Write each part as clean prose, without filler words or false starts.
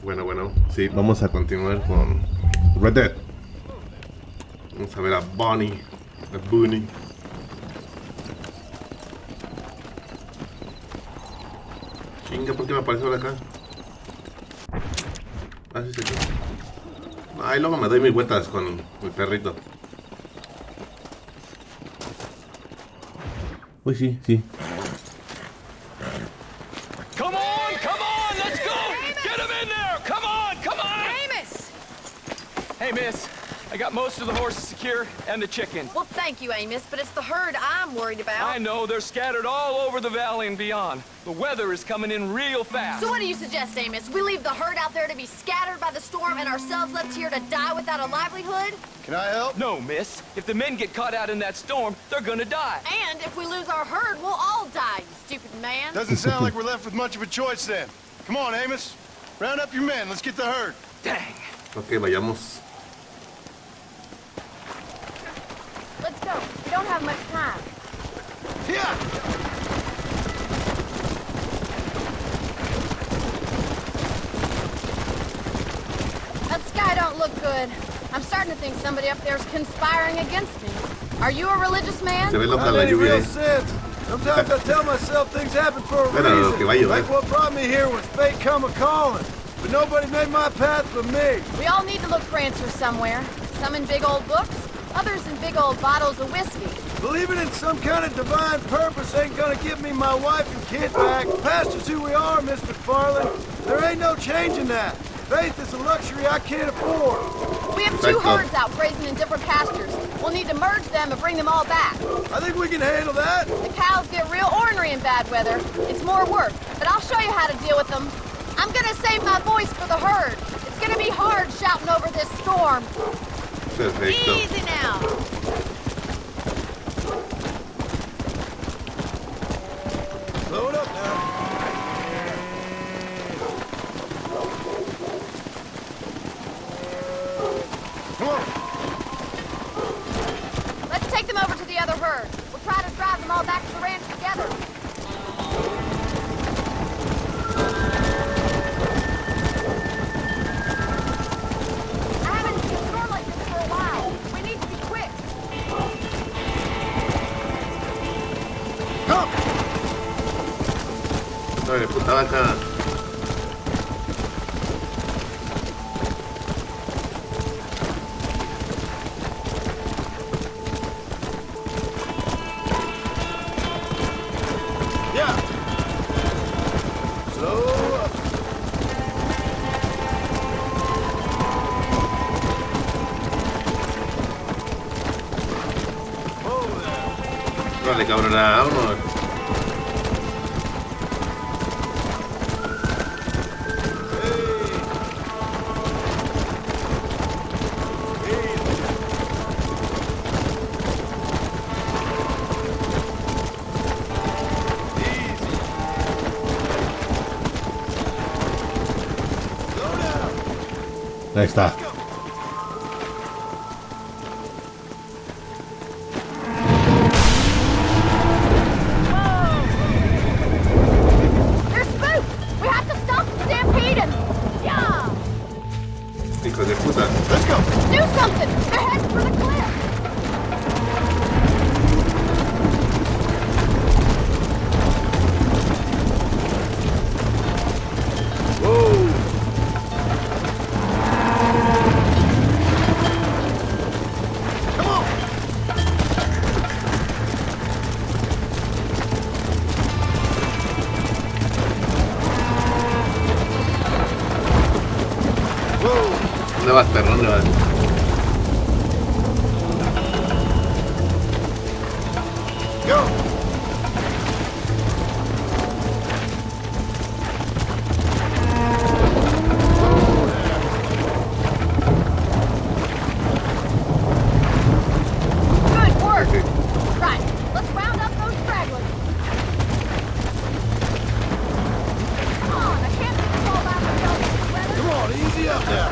Bueno, sí, vamos a continuar con Red Dead. Vamos a ver a Bonnie, a Bunny. Chinga, ¿por qué me apareció ahora acá? Ah, sí, sí, sí. Ay, luego me doy mis vueltas con mi perrito. Uy, sí. Come on, let's go! Get him in there! Come on! Amos! Hey, miss, I got most of the horses secure and the chickens. Well, thank you, Amos, but it's the herd I'm worried about. I know, they're scattered all over the valley and beyond. The weather is coming in real fast. So what do you suggest, Amos? We leave the herd out there to be scattered by the storm and ourselves left here to die without a livelihood? Can I help? No, miss. If the men get caught out in that storm, they're gonna die. And if we lose our herd, we'll all die, you stupid man. Doesn't sound like we're left with much of a choice then. Come on, Amos. Round up your men. Let's get the herd. Dang. Ok, vayamos. Let's go. We don't have much time. Yeah! That sky don't look good. I'm starting to think somebody up there's conspiring against me. Are you a religious man? Se ve loca Not la any lluvia. real sense. Sometimes I tell myself things happen for a Espera, lo que va a reason. llover. Like what brought me here was fate come a-calling. But nobody made my path but me. We all need to look for answers somewhere. Some in big old books, others in big old bottles of whiskey. Believing in some kind of divine purpose ain't gonna give me my wife and kid back. Past is who we are, Mr. Farland. There ain't no changing that. Faith is a luxury I can't afford. We have two herds out grazing in different pastures. We'll need to merge them and bring them all back. I think we can handle that. The cows get real ornery in bad weather. It's more work, but I'll show you how to deal with them. I'm gonna save my voice for the herd. It's gonna be hard shouting over this storm. Perfecto. Easy now. Slow it up now. Come on. Let's take them over to the other herd. We'll try to drive them all back to the ranch together. I haven't seen a storm like this for a while. We need to be quick. Come! Ay, puta vaca. Yeah. Slow up. Oh, there. Dale, cabrona, vámonos. Ahí está. They're spooked! We have to stop them stampeding! Yeah! Hijo de puta. Let's go! Do something! They're heading for the cliff! Whoa. Come on! ¿Dónde vas, perro? ¿Dónde vas? Go! Good work! Okay. Right, let's round up those stragglers. Come on, I can't leave them all by themselves in this weather. Come on, easy up now.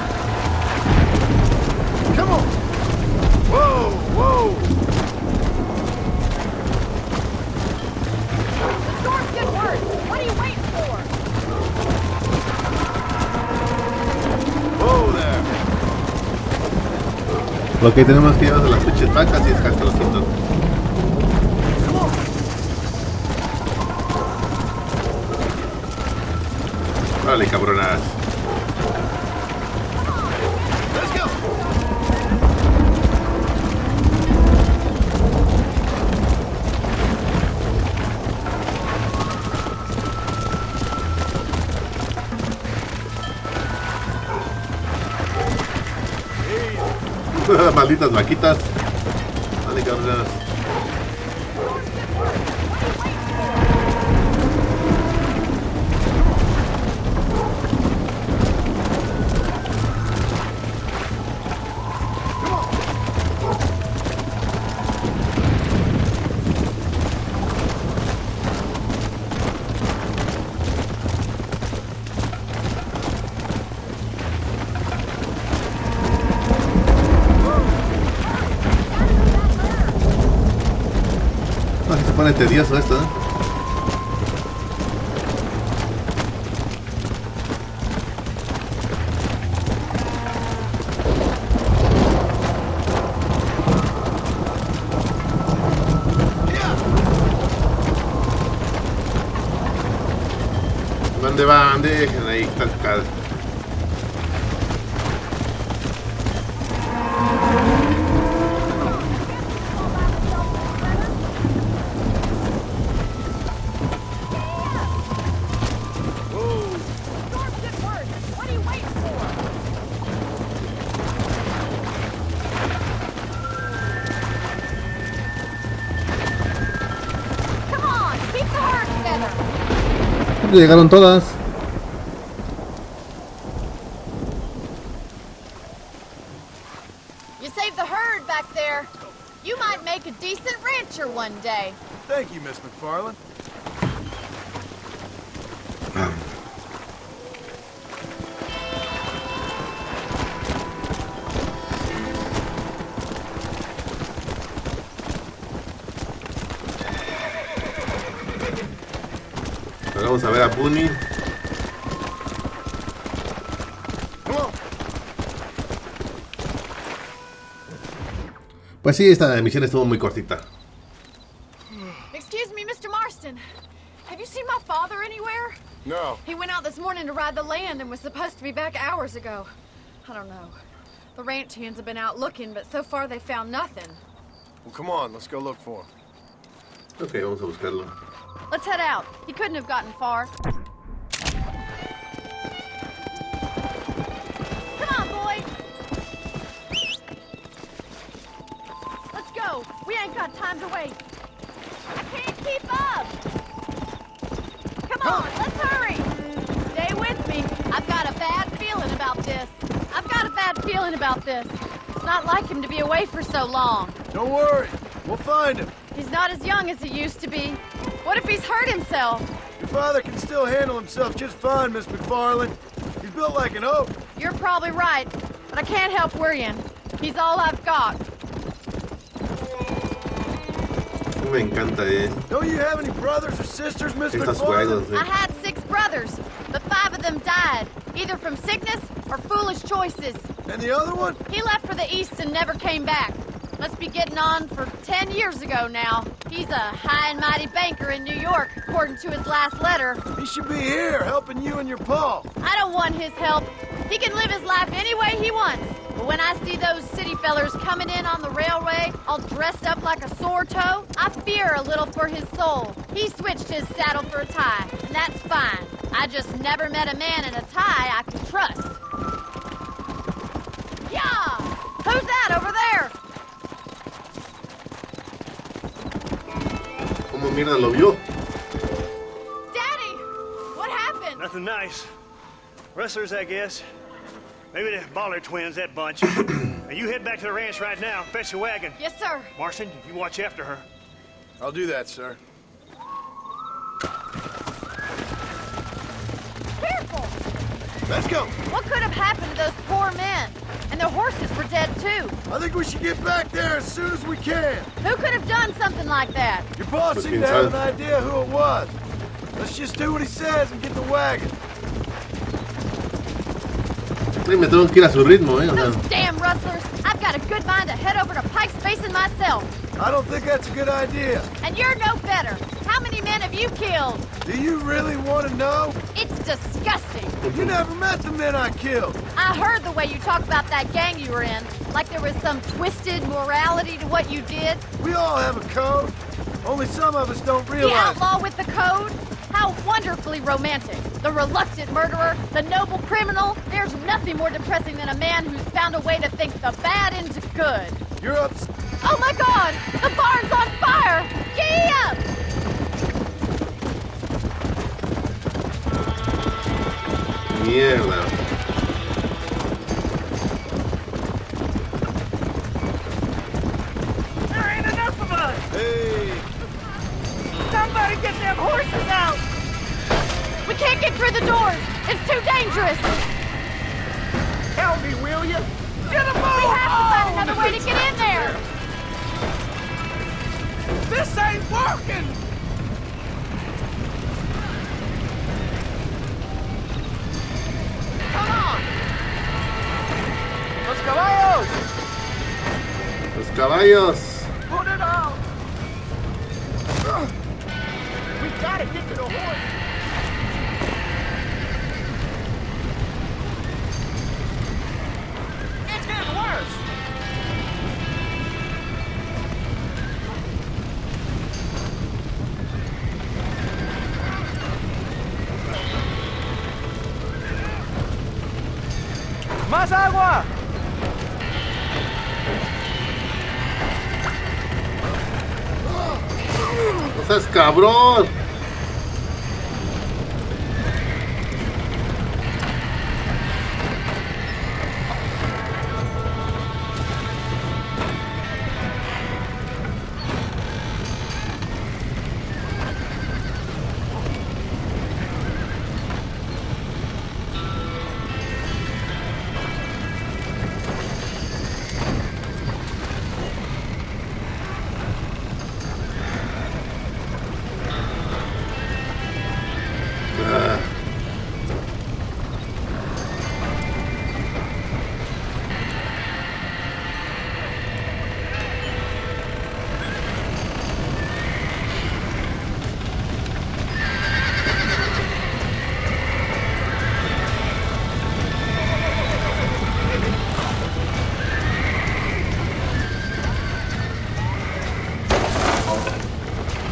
Lo que tenemos que llevar de las pinches vacas y es castrocito. Vale, cabronas. Let's go. Malditas vaquitas. Vale, cabronas. Se pone tedioso esto, ¿eh? ¿Dónde van? Dejen ahí, tal. Llegaron todas. You saved the herd back there. You might make a decent rancher one day. Thank you, Miss McFarland. Vamos a ver a Bunny. Pues sí, esta misión estuvo muy cortita. Excuse me, Mr. Marston. Have you seen my father anywhere? No. He went out this morning to ride the land and was supposed to be back hours ago. I don't know. The ranch hands have been out looking, but so far they found nothing. Well, come on, let's go look for him. Ok, vamos a buscarlo. Let's head out. He couldn't have gotten far. Come on, boys. Let's go. We ain't got time to wait. I can't keep up. Come on, let's hurry. Stay with me. I've got a bad feeling about this. It's not like him to be away for so long. Don't worry. We'll find him. He's not as young as he used to be. What if he's hurt himself? Your father can still handle himself just fine, Miss McFarland. He's built like an oak. You're probably right, but I can't help worrying. He's all I've got. Me encanta, Don't you have any brothers or sisters, Miss estos McFarland? juegos, I had 6 brothers, but 5 of them died, either from sickness or foolish choices. And the other one? He left for the east and never came back. Must be getting on for 10 years ago now. He's a high and mighty banker in New York, according to his last letter. He should be here, helping you and your pa. I don't want his help. He can live his life any way he wants. But when I see those city fellers coming in on the railway, all dressed up like a sore toe, I fear a little for his soul. He switched his saddle for a tie, and that's fine. I just never met a man in a tie I could trust. Yeah! Who's that over there? ¿Cómo mierda lo vio? Daddy! What happened? Nothing nice. Rustlers, I guess. Maybe the Baller twins, that bunch. Now you head back to the ranch right now. Fetch the wagon. Yes, sir. Marston, you watch after her. I'll do that, sir. Careful! Let's go. What could have happened to those poor men? And their horses were dead, too. I think we should get back there as soon as we can. Who could have done something like that? Your boss seemed to have an idea who it was. Let's just do what he says and get the wagon. Sí, me tengo que ir a su ritmo, O sea, Those damn rustlers! I I've got a good mind to head over to Pike's Basin myself. I don't think that's a good idea. And you're no better. How many men have you killed? Do you really want to know? It's disgusting. You never met the men I killed. I heard the way you talk about that gang you were in, like there was some twisted morality to what you did. We all have a code. Only some of us don't The realize. outlaw with the code? How wonderfully romantic. The reluctant murderer, the noble criminal. There's nothing more depressing than a man who's found a way to think the bad into good. You're up. Oh my God! The barn's on fire! Gee up! Mierda. There ain't enough of us! Hey, Somebody get them horses out! We can't get through the doors! It's too dangerous! Help me, will you? Get them We have to find another way to get in there! This ain't working! Come on! Los caballos! Los caballos. Put it on! We gotta get to the horse! It's getting worse! ¡Más agua! No seas cabrón.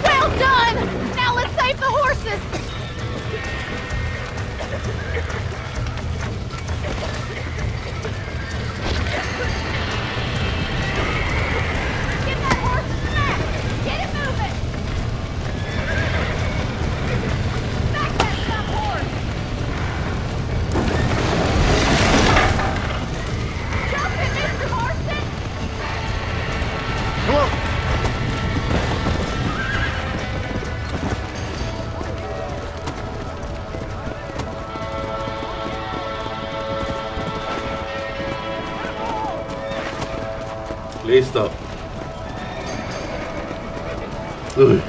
Well done! Now let's save the horses! Get that horse back! Get it moving! Back that dumb horse! Jump it, Mr. Marston! Come on. Listo. Uy.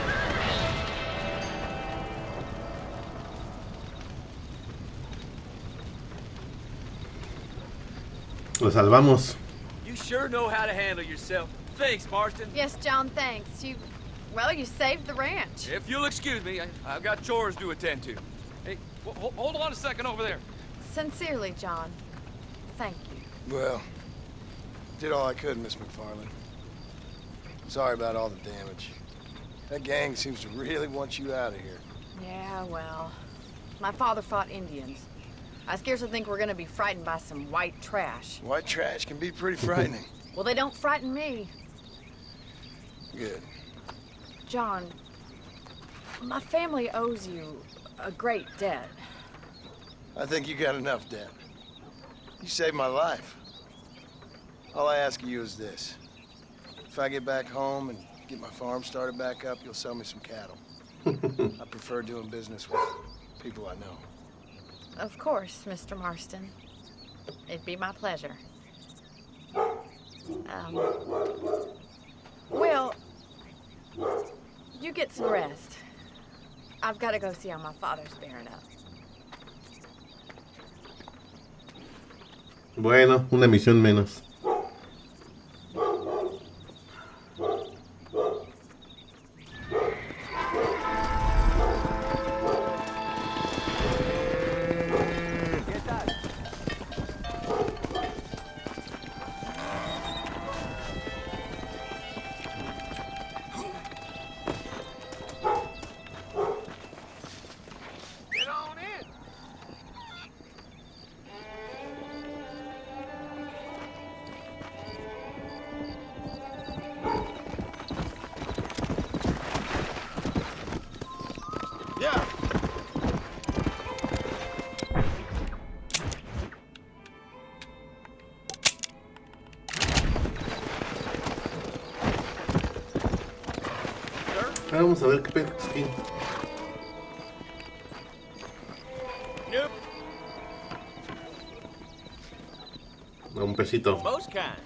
Lo salvamos. You sure know how to handle yourself. Thanks, Marston. Yes, John, thanks. You saved the ranch. If you'll excuse me, I've got chores to attend to. Hey, hold on a second over there. Sincerely, John. Thank you. well, did all I could, Miss McFarland. Sorry about all the damage. That gang seems to really want you out of here. Yeah, well, my father fought Indians. I scarcely think we're gonna be frightened by some white trash. White trash can be pretty frightening. Well, they don't frighten me. Good. John, my family owes you a great debt. I think you got enough debt. You saved my life. All I ask of you is this. If I get back home and get my farm started back up, you'll sell me some cattle. I prefer doing business with people I know. Of course, Mr. Marston. It'd be my pleasure. Well, you get some rest. I've got to go see how my father's bearing up. Bueno, una misión menos. Vamos a ver qué pedo aquí. Nope. Un pesito. Most kind.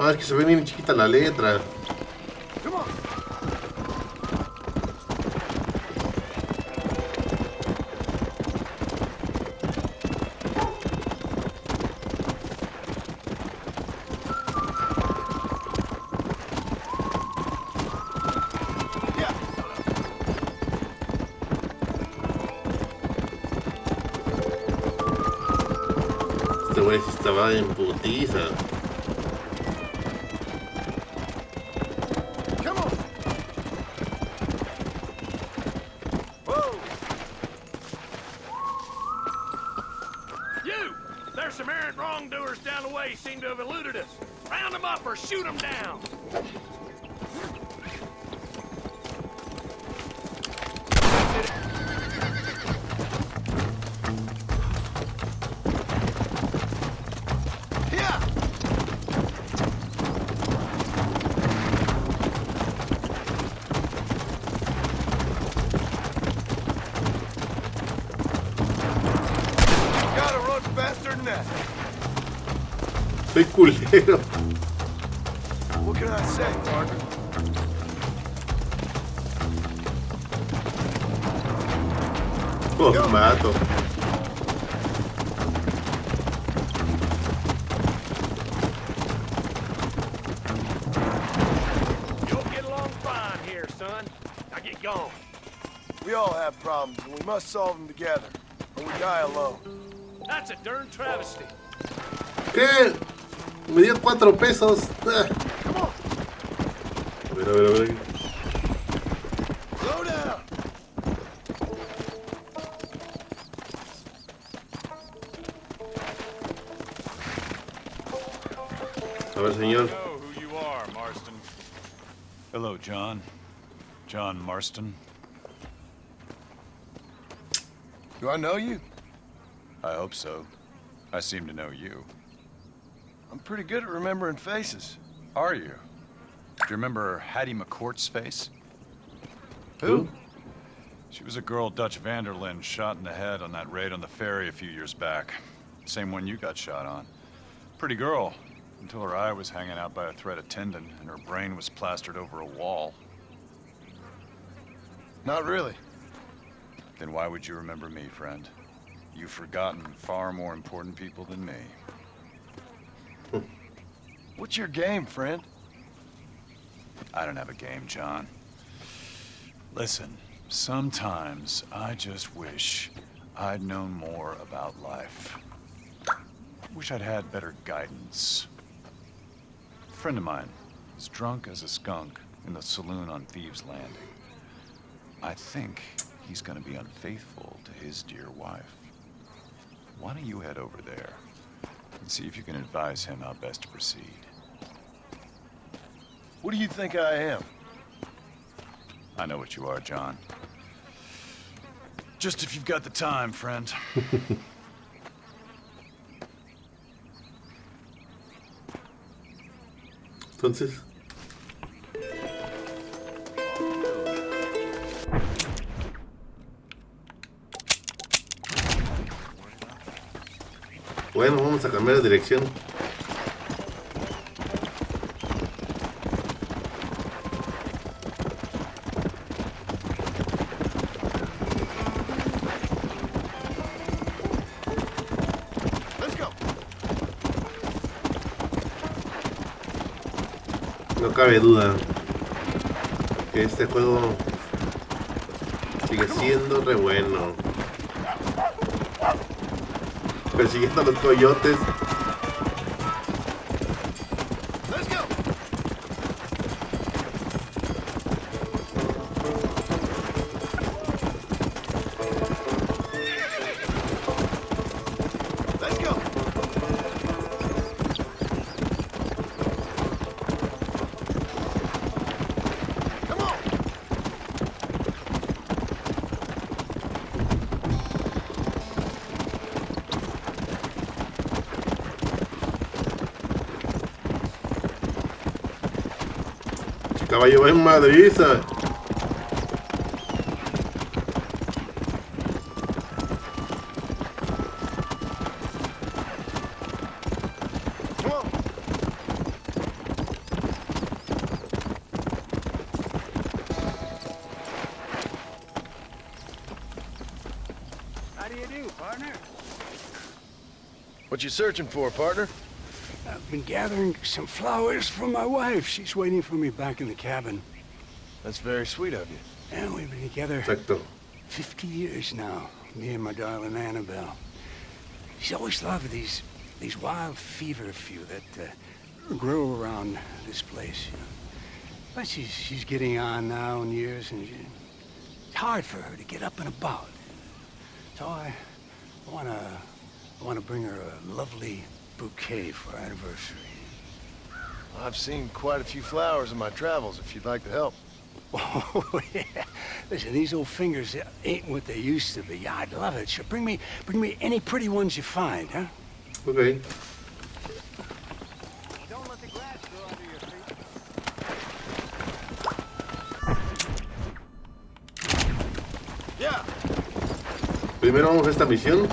Ah, es que se ve bien chiquita la letra. Este güey sí estaba en putiza. There's some errant wrongdoers down the way seem to have eluded us. Round them up or shoot them down. Gotta run faster than that. Soy culero. What can I say, partner? Los mato. You'll get along fine here, son. Now get going. We all have problems, and we must solve them together, or we die alone. That's a darn travesty. ¿Qué? Me dio 4 pesos. Ah. A ver, a ver, a ver. Slow down. A ver, señor. Know who you are, Marston. Hello, John. John Marston. Do I know you? I hope so. I seem to know you. I'm pretty good at remembering faces. Are you? Do you remember Hattie McCourt's face? Who? She was a girl Dutch Vanderlyn shot in the head on that raid on the ferry a few years back. Same one you got shot on. Pretty girl, until her eye was hanging out by a thread of tendon and her brain was plastered over a wall. Not really. Then why would you remember me, friend? You've forgotten far more important people than me. What's your game, friend? I don't have a game, John. Listen, sometimes I just wish I'd known more about life. Wish I'd had better guidance. A friend of mine is drunk as a skunk in the saloon on Thieves' Landing. I think he's gonna be unfaithful to his dear wife. Why don't you head over there and see if you can advise him how best to proceed? What do you think I am? I know what you are, John. Just if you've got the time, friend. Entonces. Bueno, vamos a cambiar de dirección. Let's go. No cabe duda que este juego sigue siendo re bueno. Persiguiendo a los coyotes. Let's go. Let's go. caballo va en madriza. How do you do, partner? What you searching for, partner? I've been gathering some flowers for my wife. She's waiting for me back in the cabin. That's very sweet of you. And we've been together Exacto. 50 years now, me and my darling Annabelle. She's always loved these wild fever few that grow around this place. You know. But she's getting on now in years, and it's hard for her to get up and about. So I wanna bring her a lovely bouquet for our anniversary. I've seen quite a few flowers in my travels, if you'd like to help. Oh, yeah. Listen, these old fingers ain't what they used to be. I'd love it. Sure, bring me any pretty ones you find, huh? Ok. Don't let the grass grow under your feet. Yeah. Primero vamos a esta misión.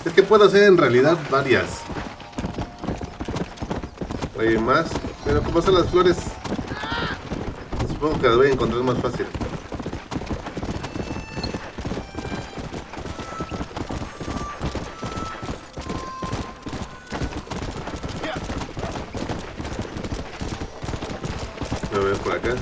Es que puedo hacer en realidad varias. Hay más. Pero como son las flores, supongo que las voy a encontrar más fácil. A ver por acá.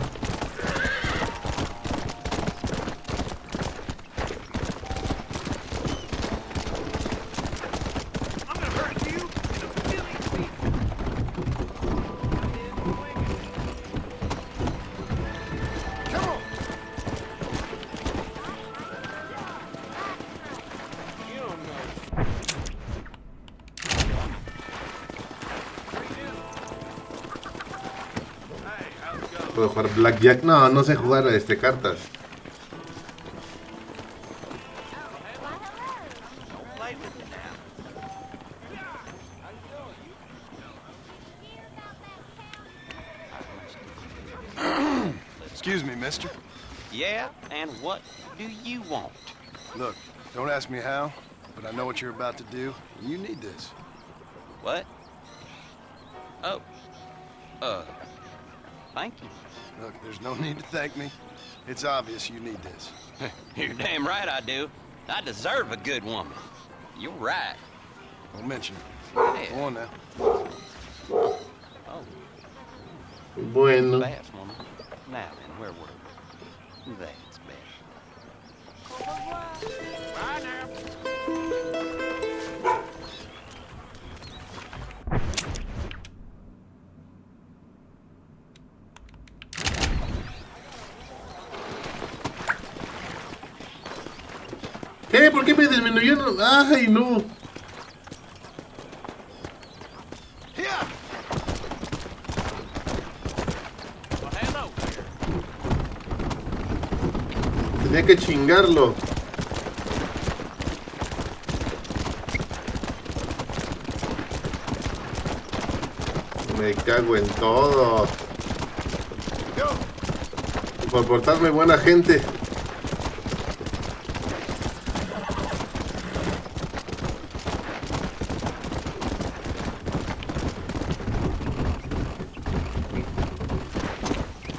¿Puedo jugar Blackjack? No, no sé jugar cartas. Excuse me, mister. Yeah, and what do you want? Look, don't ask me how, but I know what you're about to do, and you need this. What? Oh. Thank you. Look, there's no need to thank me. It's obvious you need this. You're damn right I do. I deserve a good woman. You're right. Don't mention it. Yeah. Go on now. Oh, Bueno. fast woman. Now then, where were we? That's better. Bye now. ¿Qué? ¿Por qué me disminuyeron? ¡Ay, no! Yeah. Well, hello there. Tenía que chingarlo. Me cago en todo. Por portarme buena gente.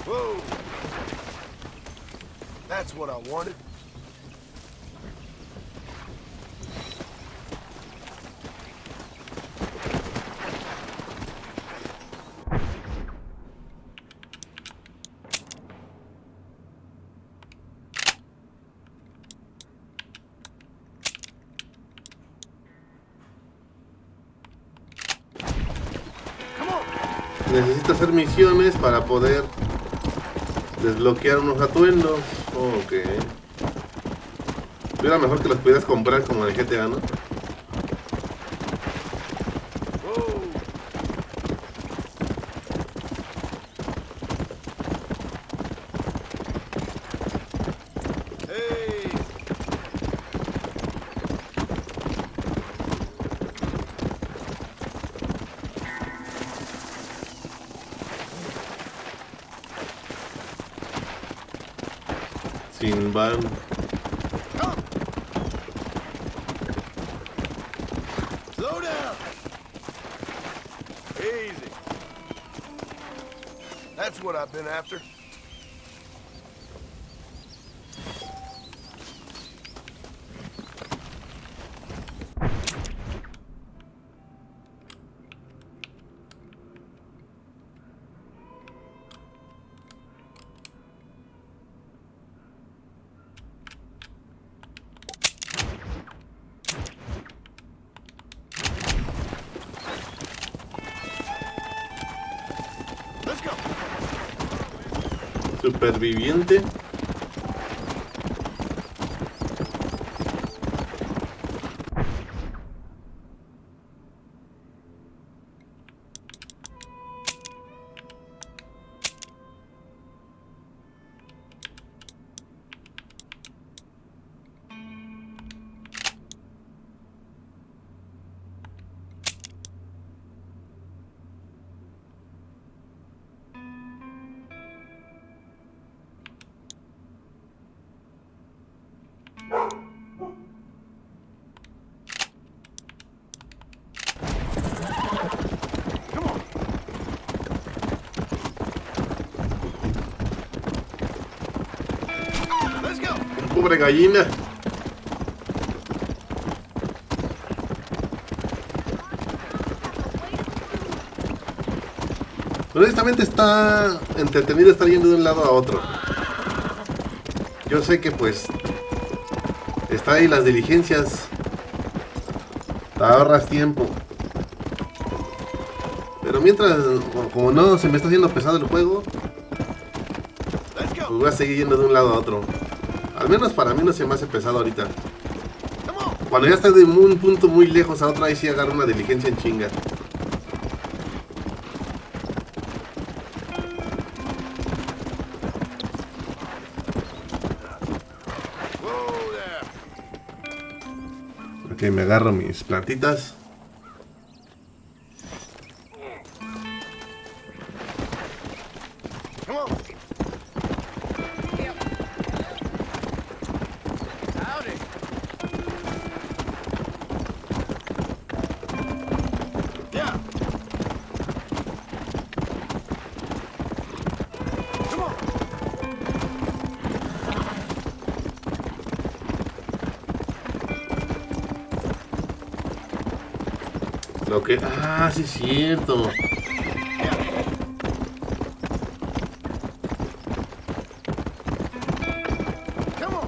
Whoa. That's what I wanted. Necesito hacer misiones para poder desbloquear unos atuendos. Ok. Era mejor que los pudieras comprar como en el GTA, ¿no? Sin van. Slow down. Easy. That's what I've been after. Let's go. Superviviente. Let's go. Pobre gallina. Honestamente está entretenido estar yendo de un lado a otro. Yo sé que pues está ahí las diligencias. Te ahorras tiempo. Pero mientras, como no se me está haciendo pesado el juego, Let's pues go. voy a seguir yendo de un lado a otro. Al menos para mí no se me hace pesado ahorita. Come on. Cuando ya esté de un punto muy lejos a otro, ahí sí agarro una diligencia en chinga. Whoa there. Ok, me agarro mis plantitas. Come on. Howdy. Yeah. Come on. Lo que... Ah, sí es cierto. Come on.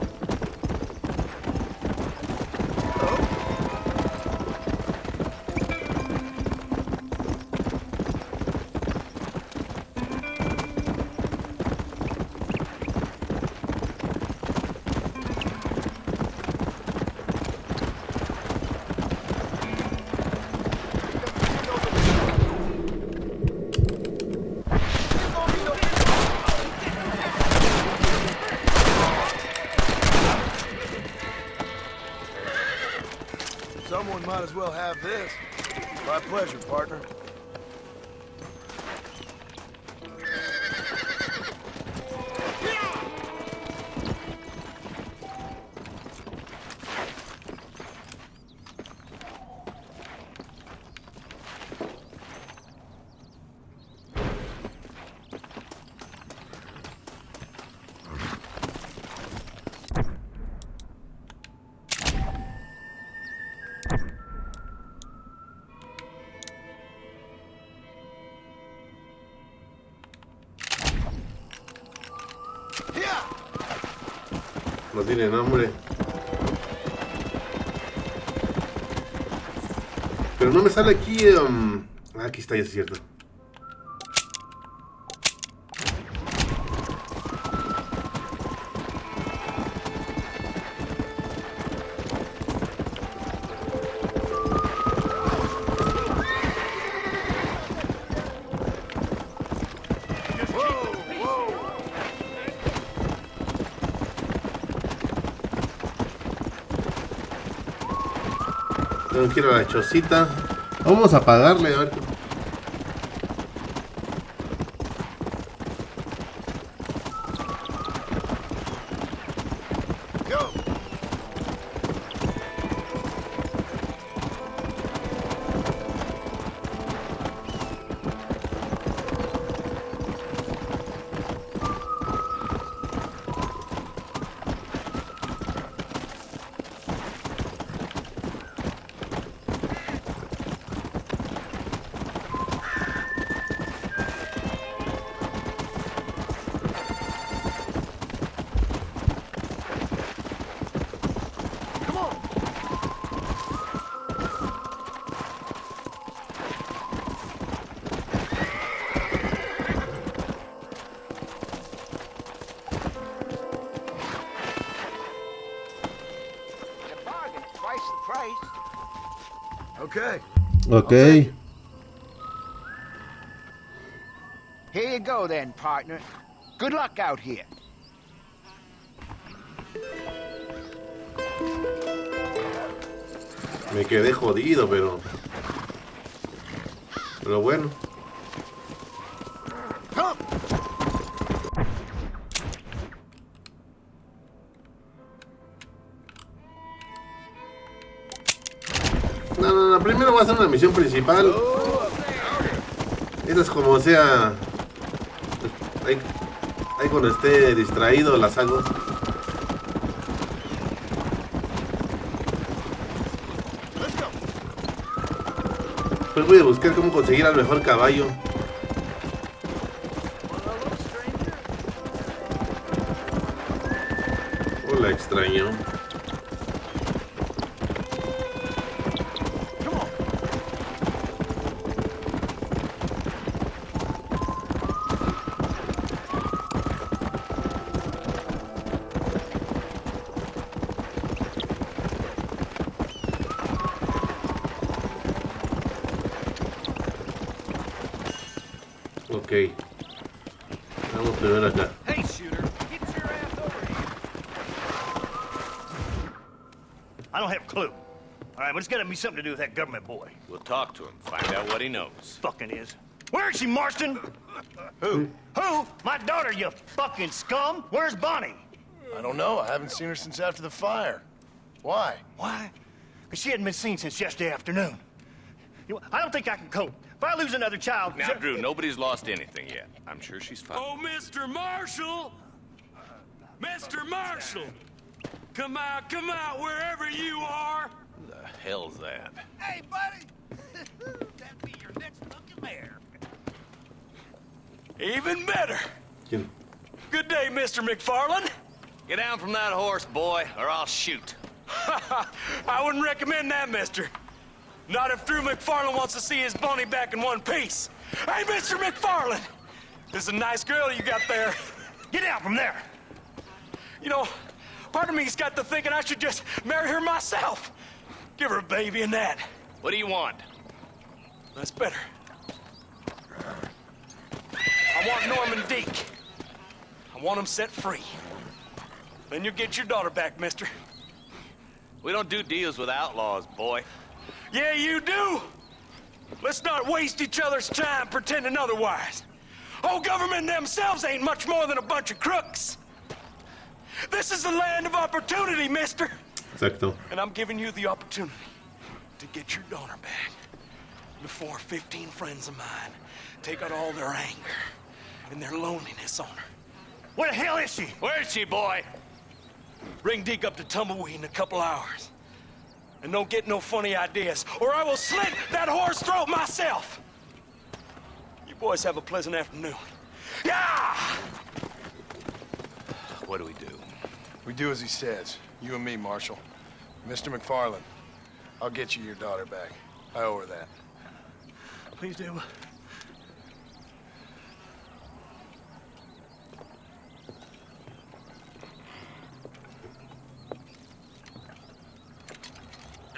Someone might as well have this. My pleasure, partner. No tiene nombre. Pero no me sale aquí. Aquí está, ya es cierto. Tengo que ir a la chocita. Vamos a pagarle, a ver. Okay. Ok. Here you go then, partner. Good luck out here. Me quedé jodido, pero bueno. No, primero voy a hacer una misión principal. Esa es como sea. Ahí cuando esté distraído las hago. Pues voy a buscar cómo conseguir al mejor caballo. Hola, extraño. Ok. Vamos primero acá. Hey, shooter, get your ass over here. I don't have a clue. All right, but it's got to be something to do with that government boy. We'll talk to him, find out what he knows. Fucking is. Where is she, Marston? Who? Who? My daughter, you fucking scum. Where's Bonnie? I don't know. I haven't seen her since after the fire. Why? Why? Because she hadn't been seen since yesterday afternoon. You know, I don't think I can cope. If I lose another child... Now, Drew, nobody's lost anything yet. I'm sure she's fine. Oh, Mr. Marshall! Mr. Marshall! Come out, wherever you are! Who the hell's that? Hey, buddy! That'd be your next fucking mayor. Even better! ¿Quién? Good day, Mr. McFarland. Get down from that horse, boy, or I'll shoot. I wouldn't recommend that, mister. Not if Drew McFarland wants to see his bunny back in one piece. Hey, Mr. McFarland! This is a nice girl you got there. Get out from there! You know, part of me's got to thinking I should just marry her myself. Give her a baby and that. What do you want? That's better. I want Norman Deek. I want him set free. Then you'll get your daughter back, mister. We don't do deals with outlaws, boy. Yeah, you do! Let's not waste each other's time pretending otherwise. Oh, government themselves ain't much more than a bunch of crooks. This is the land of opportunity, mister. Exacto. And I'm giving you the opportunity to get your daughter back before 15 friends of mine take out all their anger and their loneliness on her. Where the hell is she? Where is she, boy? Bring Deke up to Tumbleweed in a couple hours. And don't get no funny ideas, or I will slit that whore's throat myself. You boys have a pleasant afternoon. Yeah! What do we do? We do as he says. You and me, Marshal. Mr. McFarland, I'll get you your daughter back. I owe her that. Please do.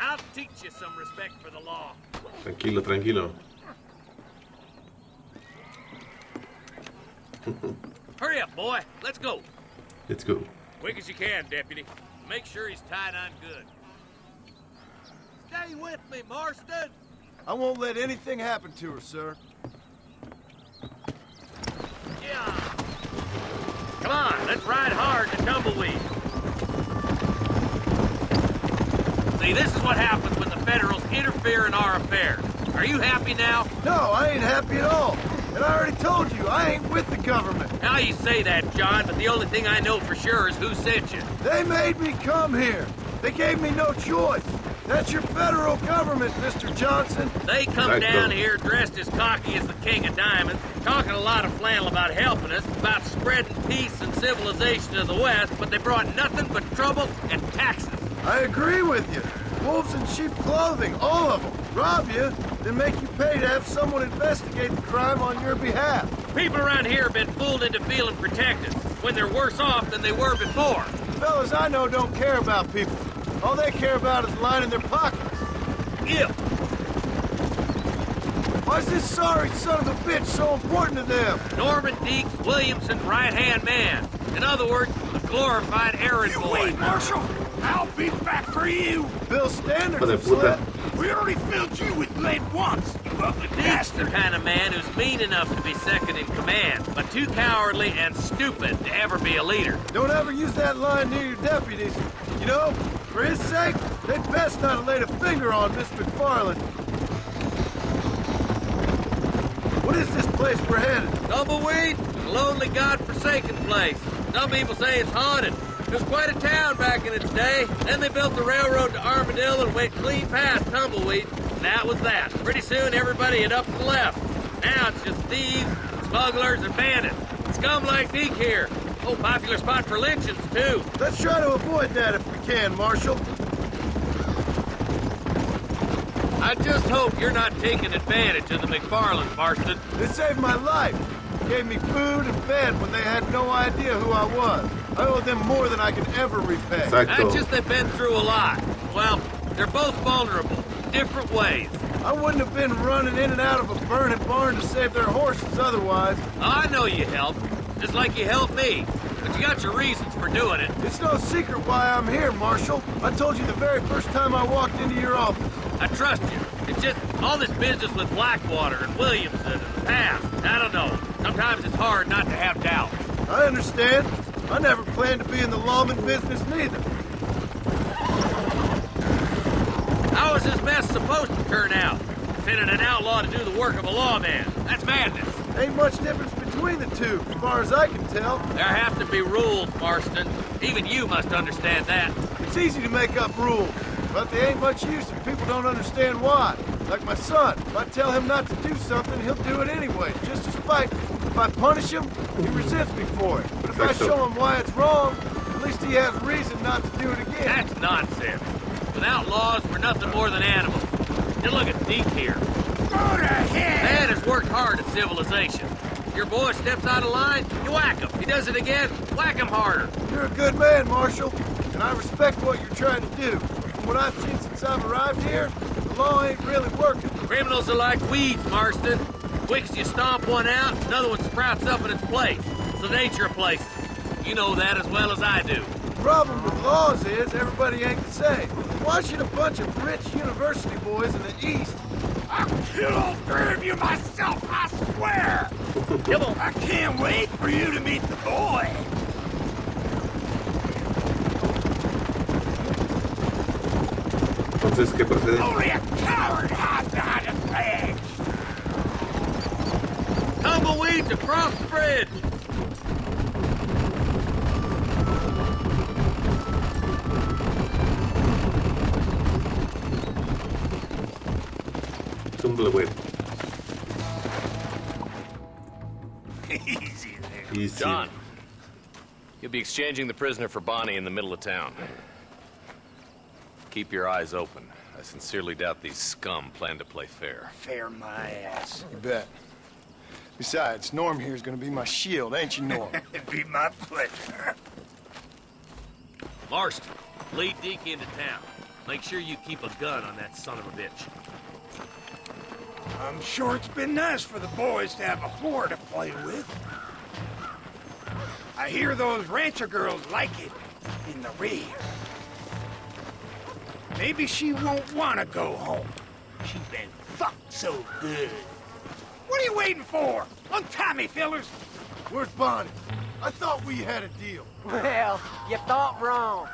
I'll teach you some respect for the law. Tranquilo, tranquilo. Hurry up, boy. Let's go. Let's go. Quick as you can, deputy. Make sure he's tied on good. Stay with me, Marston. I won't let anything happen to her, sir. Yeah. Come on, let's ride hard to Tumbleweed. See, this is what happens when the Federals interfere in our affairs. Are you happy now? No, I ain't happy at all. And I already told you, I ain't with the government. Now you say that, John, but the only thing I know for sure is who sent you. They made me come here. They gave me no choice. That's your federal government, Mr. Johnson. They come down here dressed as cocky as the King of Diamonds, talking a lot of flannel about helping us, about spreading peace and civilization to the West, but they brought nothing but trouble and taxes. I agree with you. Wolves in sheep clothing, all of them. Rob you, then make you pay to have someone investigate the crime on your behalf. People around here have been fooled into feeling protected, when they're worse off than they were before. Fellas I know don't care about people. All they care about is lining their pockets. If Why's this sorry son of a bitch so important to them? Norman Deeks Williamson's right-hand man. In other words, a glorified errand boy. Wait, Marshal! I'll be back for you! Bill Standards Hijo de have puta. slept. We already filled you with lead once, you ugly Deeks the bastard! kind of man who's mean enough to be second in command, but too cowardly and stupid to ever be a leader. Don't ever use that line near your deputies. You know, for his sake, they'd best not have laid a finger on Mr. McFarland. What is this place we're headed? Tumbleweed, a lonely, god-forsaken place. Some people say it's haunted. It was quite a town back in its day. Then they built the railroad to Armadillo and went clean past Tumbleweed. And that was that. Pretty soon, everybody had up and left. Now it's just thieves, smugglers, and bandits. Scum like Deke here. Oh, popular spot for lynchings, too. Let's try to avoid that if we can, Marshal. I just hope you're not taking advantage of the McFarland, Marston. They saved my life. Gave me food and bed when they had no idea who I was. I owe them more than I can ever repay. That's just they've been through a lot. Well, they're both vulnerable, different ways. I wouldn't have been running in and out of a burning barn to save their horses otherwise. I know you helped, just like you helped me. But you got your reasons for doing it. It's no secret why I'm here, Marshal. I told you the very first time I walked into your office. I trust you. It's just all this business with Blackwater and Williamson and the past. I don't know. Sometimes it's hard not to have doubts. I understand. I never planned to be in the lawman business neither. How is this mess supposed to turn out? Sending an outlaw to do the work of a lawman. That's madness. Ain't much difference between the two, as far as I can tell. There have to be rules, Marston. Even you must understand that. It's easy to make up rules, but they ain't much use if people don't understand why. Like my son. If I tell him not to do something, he'll do it anyway, just to spite me. If I punish him, he resents me for it. But if I show him why it's wrong, at least he has reason not to do it again. That's nonsense. Without laws, we're nothing more than animals. And look at Deke here. Go to hell! Man has worked hard at civilization. Your boy steps out of line, you whack him. He does it again, whack him harder. You're a good man, Marshal, and I respect what you're trying to do. From what I've seen since I've arrived here, the law ain't really working. Criminals are like weeds, Marston. Quick as you stomp one out, another one sprouts up in its place. It's the nature of places. You know that as well as I do. The problem with laws is everybody ain't the same. Why should a bunch of rich university boys in the East... I'll kill all three of you myself, I swear! Come on. I can't wait for you to meet the boy. Entonces, ¿qué procede? Only a coward hides behind a bag. Tumbleweeds across the bridge. Tumbleweed. Easy there. Easy. John, you'll be exchanging the prisoner for Bonnie in the middle of town. Keep your eyes open. I sincerely doubt these scum plan to play fair. Fair my ass. You bet. Besides, Norm here's gonna be my shield, ain't you, Norm? It'd be my pleasure. Marston, lead Deke into town. Make sure you keep a gun on that son of a bitch. I'm sure it's been nice for the boys to have a whore to play with. I hear those rancher girls like it in the rear. Maybe she won't want to go home. She's been fucked so good. What are you waiting for? Untie me, fellers. Where's Bonnie? I thought we had a deal. Well, you thought wrong.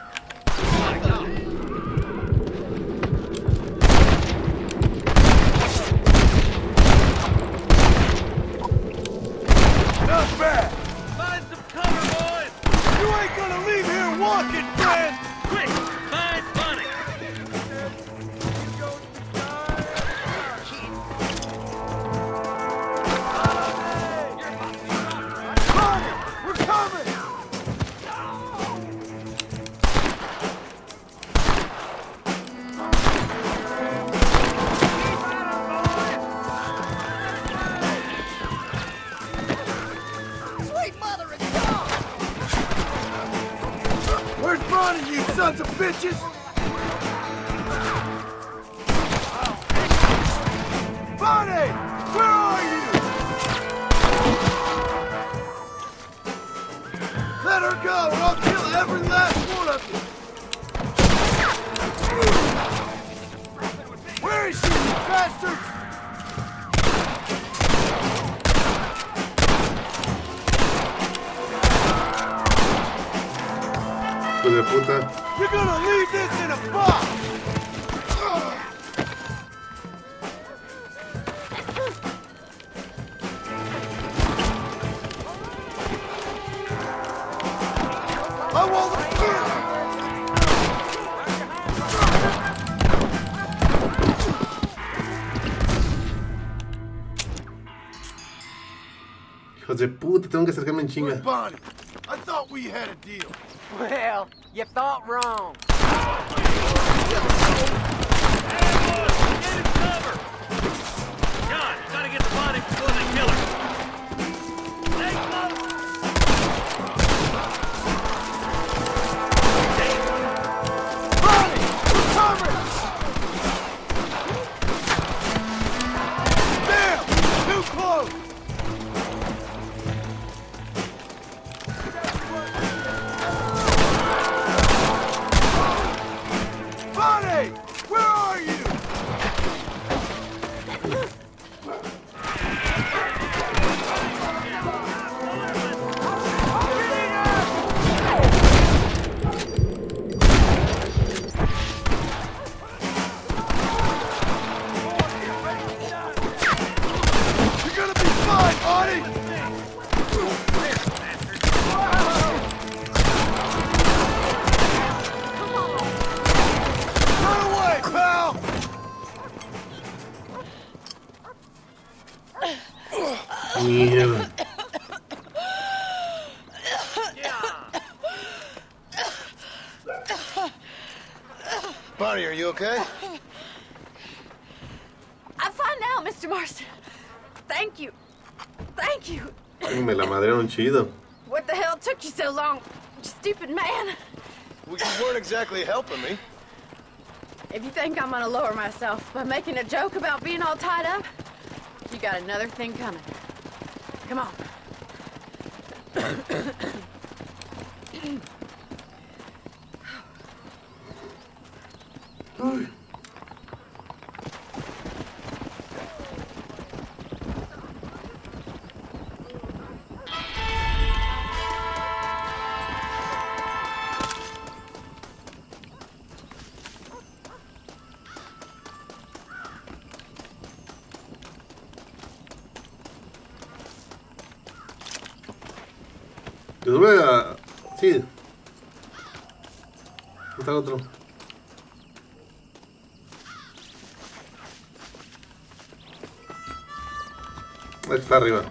Not bad. Find some cover, boys! You ain't gonna leave here walking, friend! Quick, find Bonnie! Bonnie, we're coming! Sweet mother of God! Where's Bonnie, you sons of bitches? Bonnie! her go, or I'll kill every last one of you! Where is she, you bastards? Hijo de puta. You're gonna leave this in a box! I won't... Hijos de puta, tengo que acercarme en chinga. Bonnie, I thought we had a deal. Well, you thought wrong. John, you gotta get the body before they kill her. Bonnie, recover! Damn, too close! Bonnie, where are you? You're gonna be fine, Bonnie! Run away, pal! Mierda. Bonnie, are you okay? I'm fine now, Mr. Marston. Thank you. Thank you. Me la madrearon chido. What the hell took you so long, you stupid man? Well, you weren't exactly helping me. If you think I'm gonna lower myself by making a joke about being all tied up, you got another thing coming. Come on. Yo voy a... Sí. ¿Dónde está el otro? Ahí está arriba.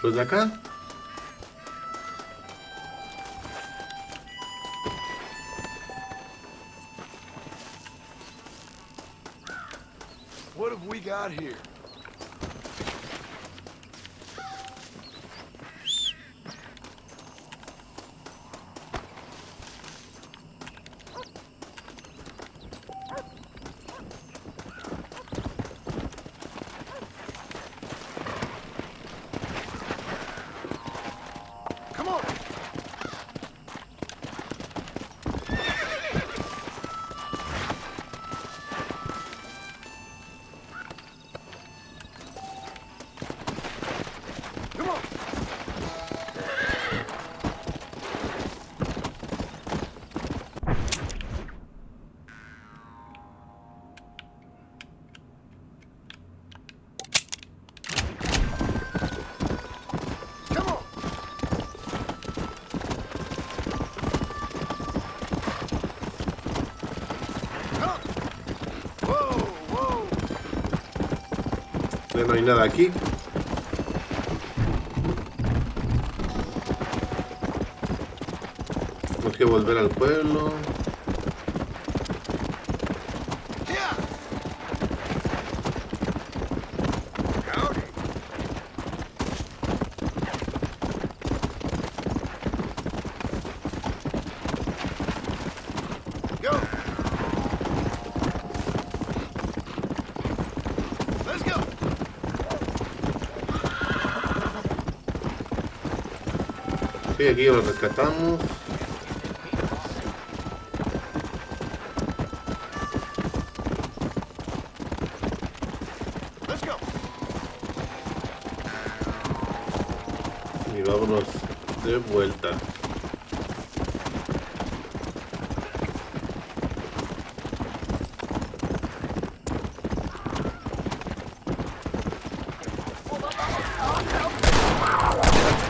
¿Los de acá? What have we got here? Come on! Ya no hay nada aquí. Tenemos que volver al pueblo. Sí, aquí lo rescatamos. Y vámonos de vuelta.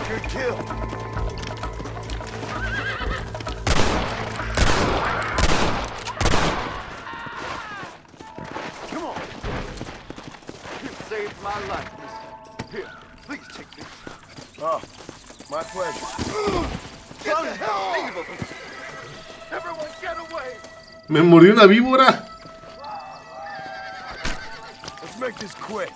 Good kill. Come on. You saved my life, mister. Here, please take this. Oh, my pleasure. Get the hell out of them! Everyone get away! Me murió una víbora. Let's make this quick.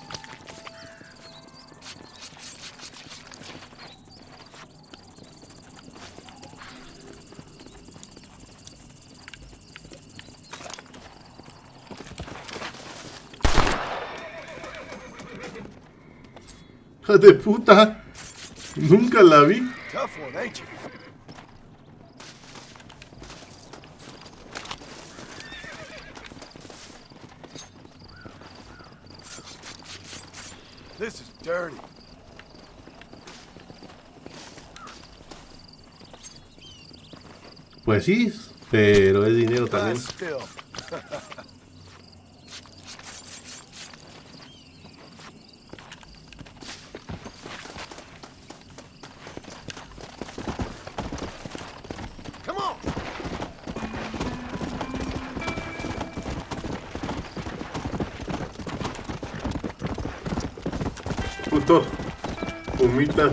¡Hija de puta! Nunca la vi. Tough one, ain't you? This is dirty. Pues sí, pero es dinero también. Last spill. Come on. Puto. Pumita.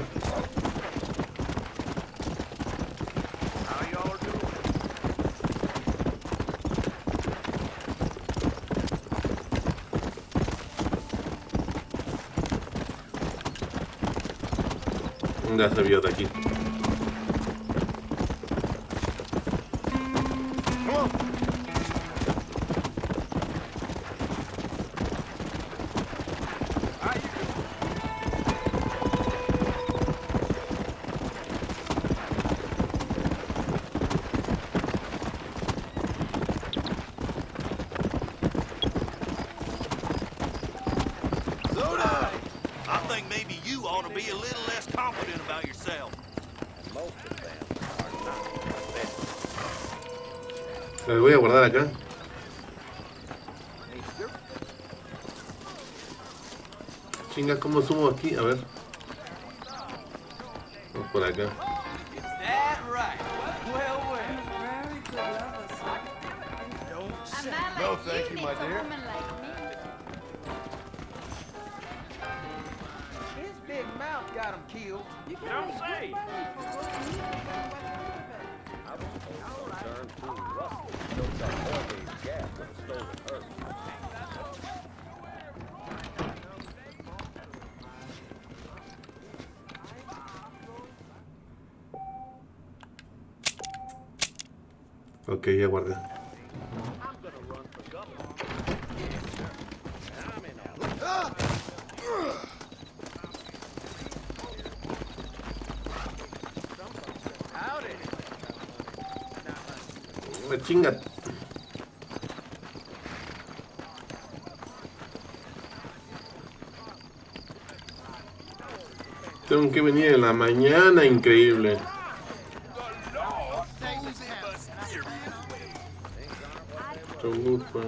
Ya se vio de aquí. I think maybe you ought to be a little less confident about yourself. Me voy a guardar acá. Chinga, ¿cómo subo aquí? A ver. Vamos por acá. No, thank you, my dear. His big mouth got him killed. You don't say. Ok, ya guardé. Me chinga. Tengo que venir en la mañana, increíble. Ufa.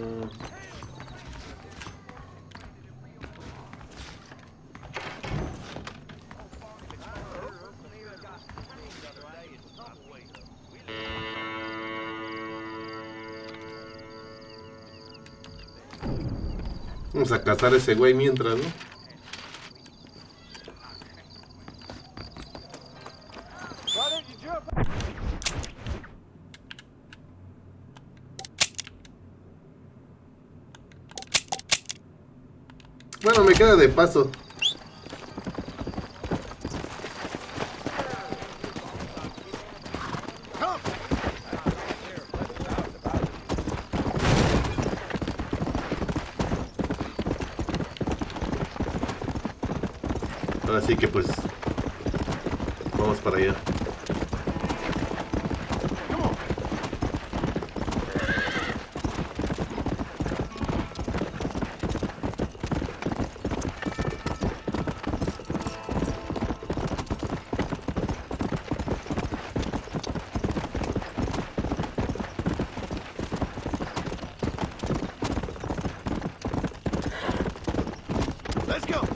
Vamos a cazar a ese güey mientras, ¿no? Bueno, me queda de paso. Así que pues vamos para allá. Let's go.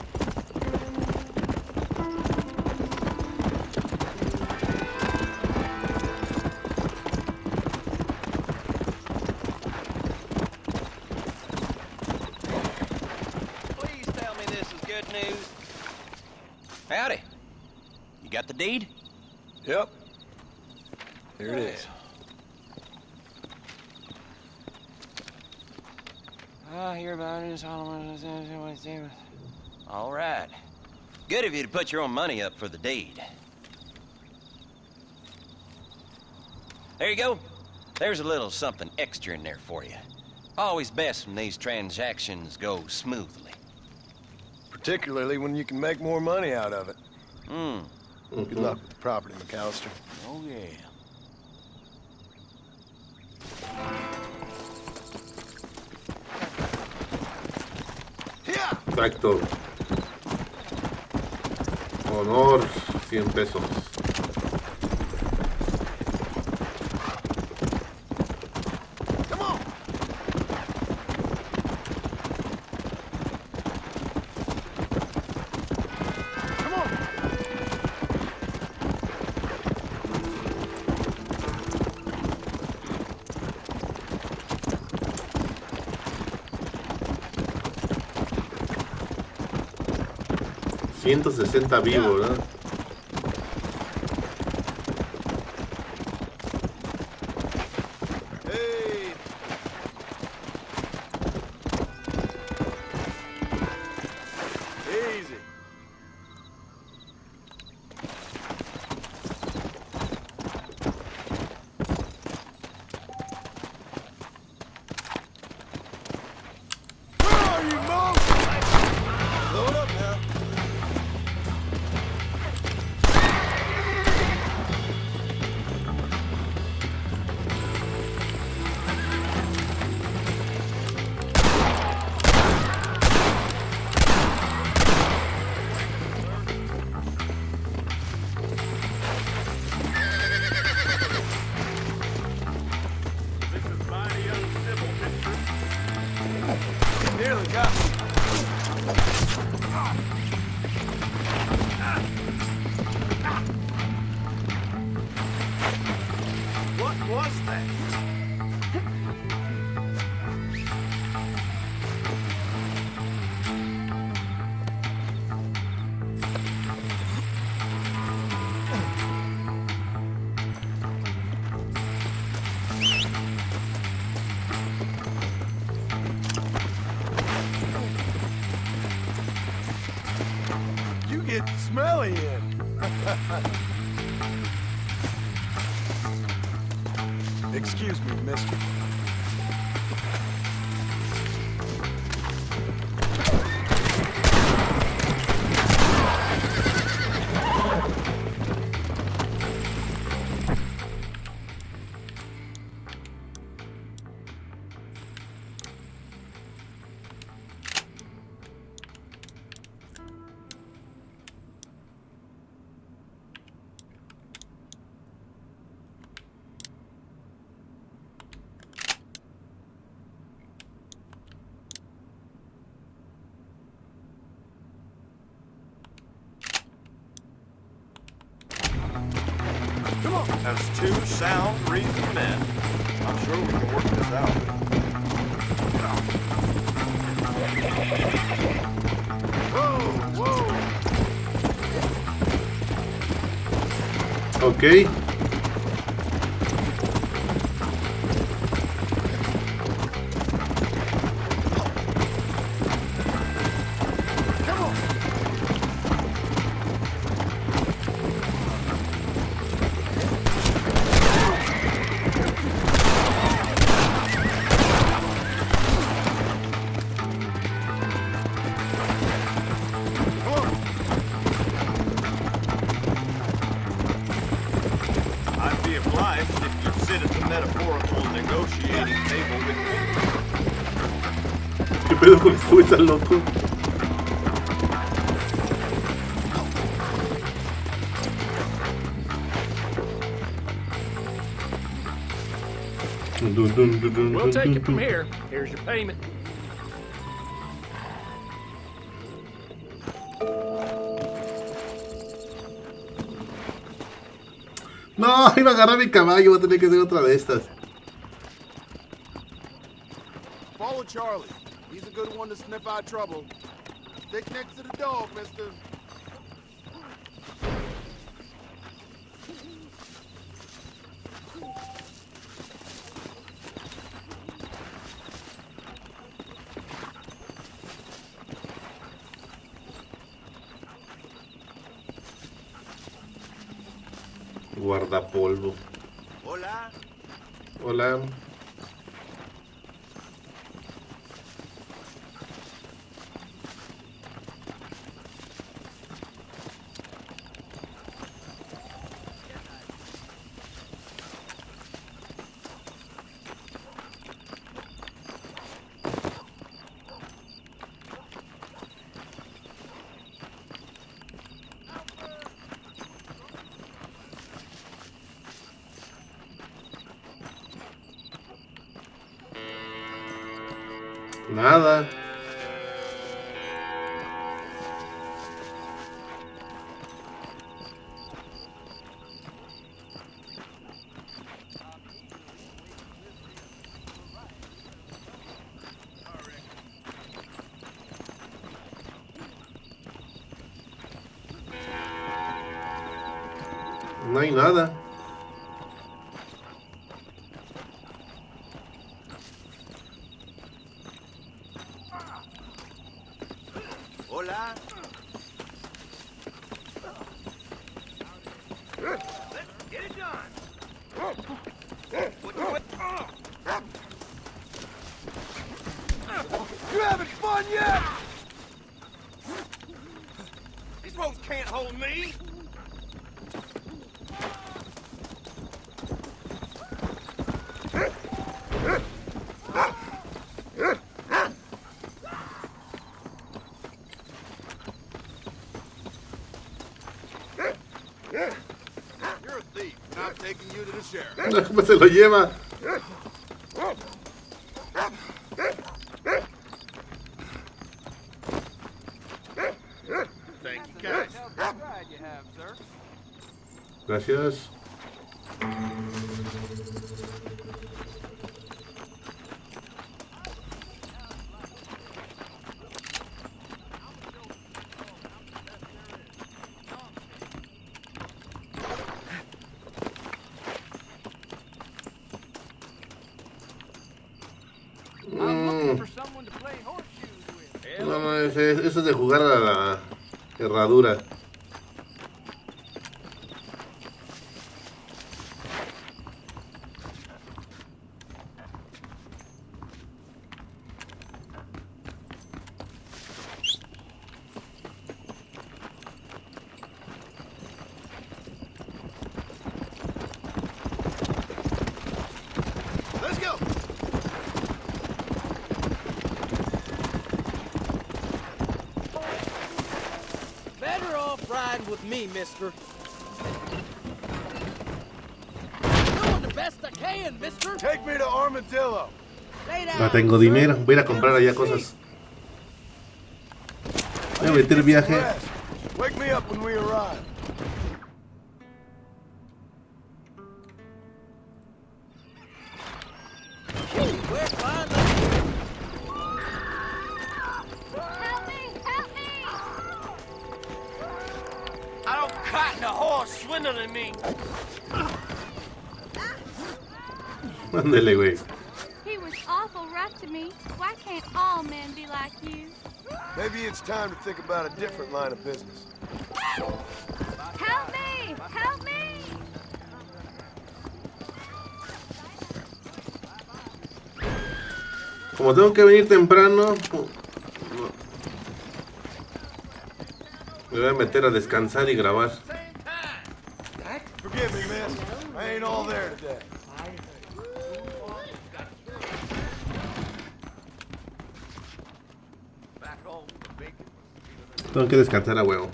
Please tell me this is good news. Howdy. You got the deed? Yep. Here it is. I hear about it. All right. Good of you to put your own money up for the deed. There you go. There's a little something extra in there for you. Always best when these transactions go smoothly. Particularly when you can make more money out of it. Mm. Good luck with the property, McAllister. Oh, yeah. Exacto. Honor, 100 pesos. Come on. Come on. $160 vivo, ¿verdad? Hey. Easy. Where are you, Mo? Blow it up now. Nearly got me. What was that? You get smelly in. Excuse me, mister. Come on. As two sound, reasoned men, I'm sure we can work this out. Whoa, whoa. Ok. sit at the metaphorical negotiating table with me. ¿Qué pedo con este güey tan loco? We'll take it from here. Here's your payment. No, iba a agarrar mi caballo, va a tener que hacer otra de estas. Follow Charlie. He's a good one to sniff out trouble. Stick next to the dog, mister. Guardapolvo. Hola. Hola. Nada. No hay nada. Hola. Let's get it done. You having fun yet? These ropes can't hold me. You're a thief, and I'm taking you to the sheriff. ¿Cómo se lo lleva? Thank you, guys. Gracias. No, no, eso es de jugar a la herradura. Let's go. Better off riding with me, mister. Doing the best I can, mister. Take me to Armadillo. No tengo dinero, voy a ir a comprar allá cosas. Voy a meter viaje. Wake me up when we arrive. We're finally Help me! Help me! I don't cotton a horse swindling me. Ándale, güey. He was awful rough to me. Why can't all men be like you? Maybe it's time to think about a different line of business. Help me! Help me! Como tengo que venir temprano, me voy a meter a descansar y grabar. Forgive me, miss. I ain't all there today. Tengo que descansar a huevo.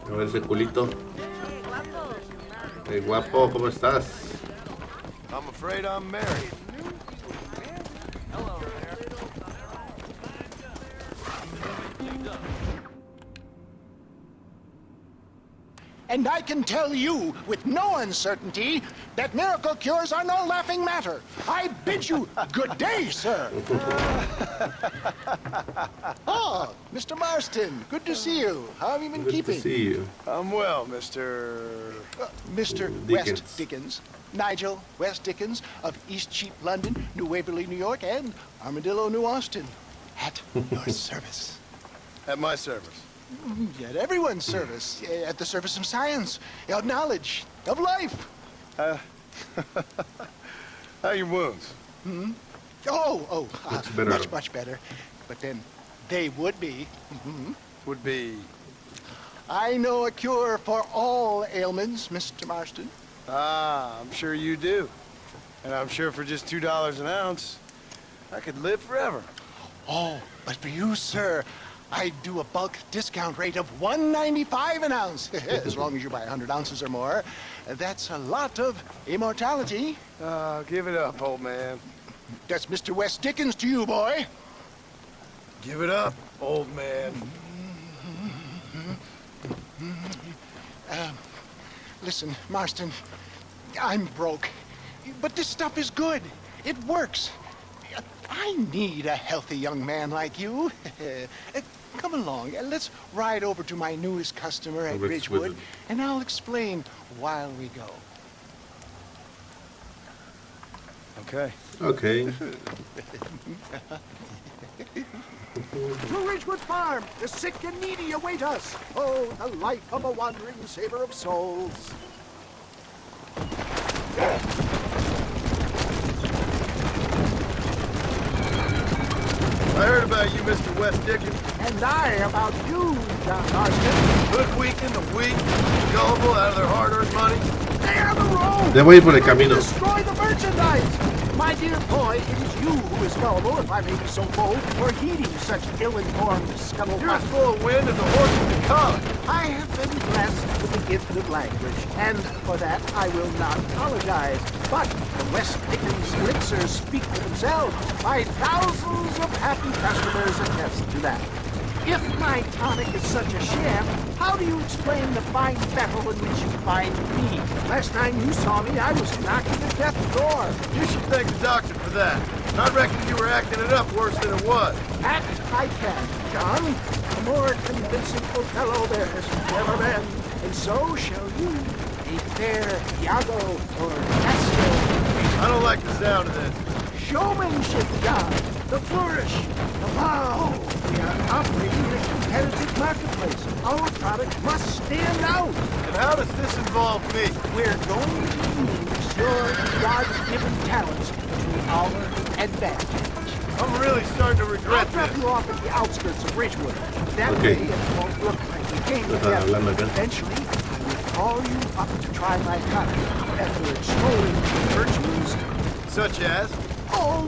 A ver ese culito. Hey, guapo, ¿cómo estás? I'm afraid I'm married. And I can tell you with no uncertainty that miracle cures are no laughing matter. I bid you good day, sir. Oh, Mr. Marston, good to see you. How have you been keeping? Good to see you. I'm well, Mr. Mr. Dickens. West Dickens. Nigel West Dickens of East Cheap, London, New Waverly, New York, and Armadillo, New Austin. At your service. At my service. At everyone's service. At the service of science, of knowledge, of life. How are your wounds? Much better. Much better. But then they would be. Would be. I know a cure for all ailments, Mr. Marston. Ah, I'm sure you do. And I'm sure for just $2 an ounce, I could live forever. Oh, but for you, sir, I do a bulk discount rate of $1.95 an ounce. As long as you buy 100 ounces or more. That's a lot of immortality. Give it up, old man. That's Mr. West Dickens to you, boy. Give it up, old man. Listen, Marston, I'm broke. But this stuff is good. It works. I need a healthy young man like you. Come along, let's ride over to my newest customer at Ridgewood, and I'll explain while we go. Okay. Okay. To Ridgewood Farm, the sick and needy await us. Oh, the life of a wandering saver of souls. I heard about you, Mr. West Dickens. And I about you, John Marston. Hoodwinking the weak, gullible out of their hard-earned money. They are the road. Debo ir por el camino. Destroy the merchandise. My dear boy, it is you who is gullible, if I may be so bold, for heeding such ill-informed scuttlebutt. You're as full of wind as a horse in the collar. I have been blessed with the gift of language, and for that I will not apologize. But the West Dickens elixirs speak for themselves. My thousands of happy customers attest to that. If my tonic is such a sham, how do you explain the fine battle in which you find me? Last time you saw me, I was knocking at death's door. You should thank the doctor for that. I reckon you were acting it up worse than it was. Act I can, John. A more convincing Othello there has never been. And so shall you. A fair Iago or Casco. I don't like the sound of this. Showmanship, John. The flourish. The wow. We are operating in a competitive marketplace. Our product must stand out. And how does this involve me? We're going to use your God-given talents to our advantage. I'm really starting to regret I'll drop this. you off at the outskirts of Ridgewood. That Okay. way it won't look like we came Están together. hablando acá. Eventually, I will call you up to try my product after extolling your virtues. Such as? Oh,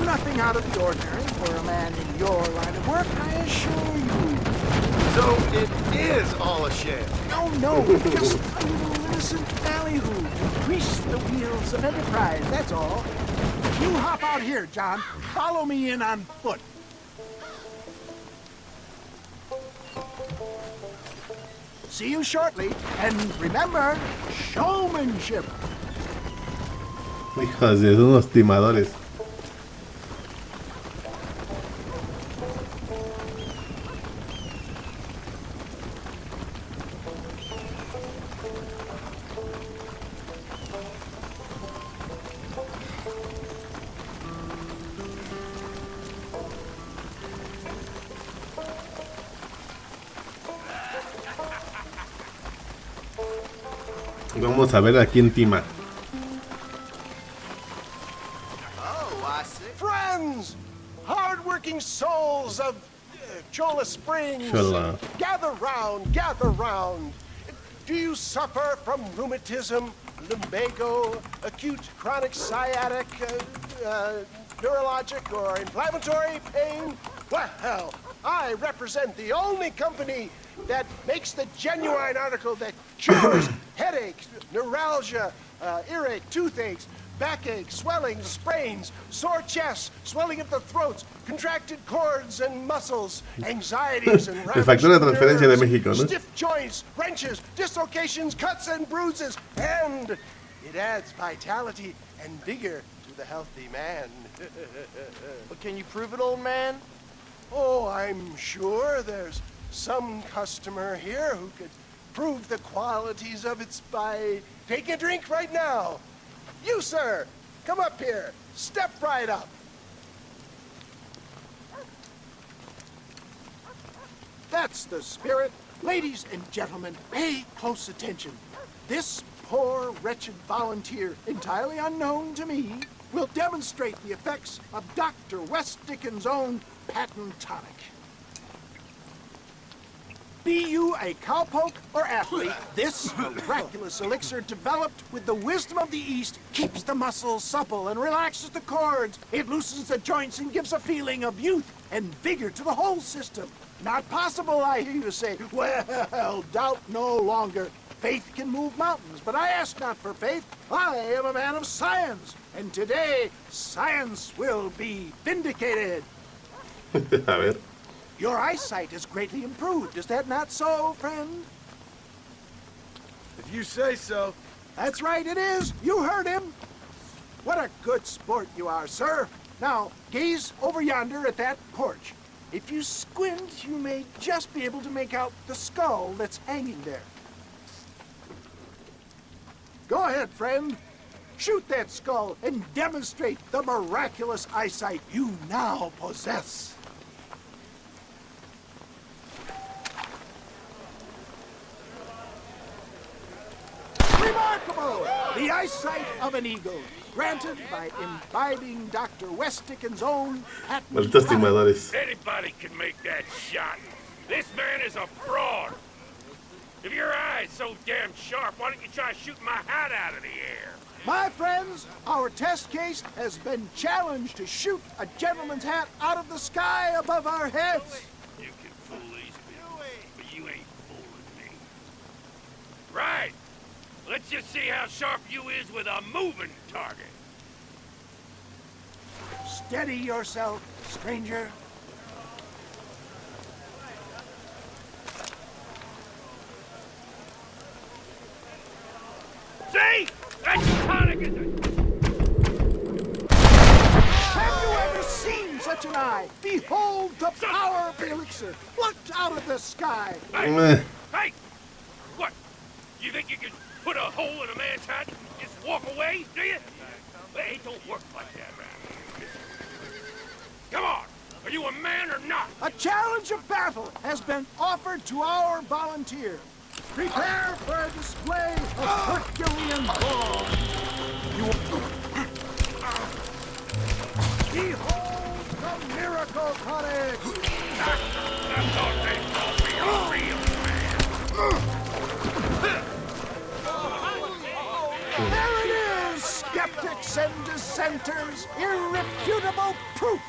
nothing out of the ordinary for a man in your line of work, I assure you. So it is all a sham. No, just a little innocent ballyhoo to grease the wheels of enterprise, that's all. You hop out here, John. Follow me in on foot. See you shortly, and remember, showmanship. Hijos de unos timadores. Vamos a ver a quién tima. Oh, I see. Friends! Hard-working souls of Chola Springs. Chola. Gather round, gather round. Do you suffer from rheumatism, lumbago, acute chronic sciatic, neurologic or inflammatory pain? Well, I represent the only company that makes the genuine article that cures headaches, neuralgia, earache, toothaches, backache, swelling, sprains, sore chests, swelling of the throats, contracted cords and muscles, anxieties and El factor de transferencia de nerves, México, ¿no? stiff joints, wrenches, dislocations, cuts and bruises, and it adds vitality and vigor to the healthy man. But can you prove it, old man? Oh, I'm sure there's some customer here who could prove the qualities of it by taking a drink right now. You, sir, come up here. Step right up. That's the spirit. Ladies and gentlemen, pay close attention. This poor, wretched volunteer, entirely unknown to me, will demonstrate the effects of Dr. West Dickens' own patent tonic. Be you a cowpoke or athlete, this miraculous elixir developed with the wisdom of the East keeps the muscles supple and relaxes the cords. It loosens the joints and gives a feeling of youth and vigor to the whole system. Not possible, I hear you say. Well, doubt no longer. Faith can move mountains, but I ask not for faith. I am a man of science, and today science will be vindicated. A ver. Your eyesight is greatly improved. Is that not so, friend? If you say so. That's right, it is. You heard him. What a good sport you are, sir. Now, gaze over yonder at that porch. If you squint, you may just be able to make out the skull that's hanging there. Go ahead, friend. Shoot that skull and demonstrate the miraculous eyesight you now possess. Remarkable! The eyesight of an eagle, granted by imbibing Dr. West Dickens' own patent. Malditos timadores. Anybody can make that shot. This man is a fraud. If your eye's so damn sharp, why don't you try shooting my hat out of the air? My friends, our test case has been challenged to shoot a gentleman's hat out of the sky above our heads. You can fool these people, but you ain't fooling me. Right. Let's just see how sharp you is with a moving target. Steady yourself, stranger. See? That's tonic, is it? Have you ever seen such an eye? Behold the power of the elixir, plucked out of the sky. Hey! Hey! What? You think you can put a hole in a man's hat and just walk away, do you? Well, it don't work like that, man. Come on! Are you a man or not? A challenge of battle has been offered to our volunteer. Prepare for a display of Herculean brawn. Behold the miracle tonic! I thought they called me a real man. There it is, skeptics and dissenters, irrefutable proof.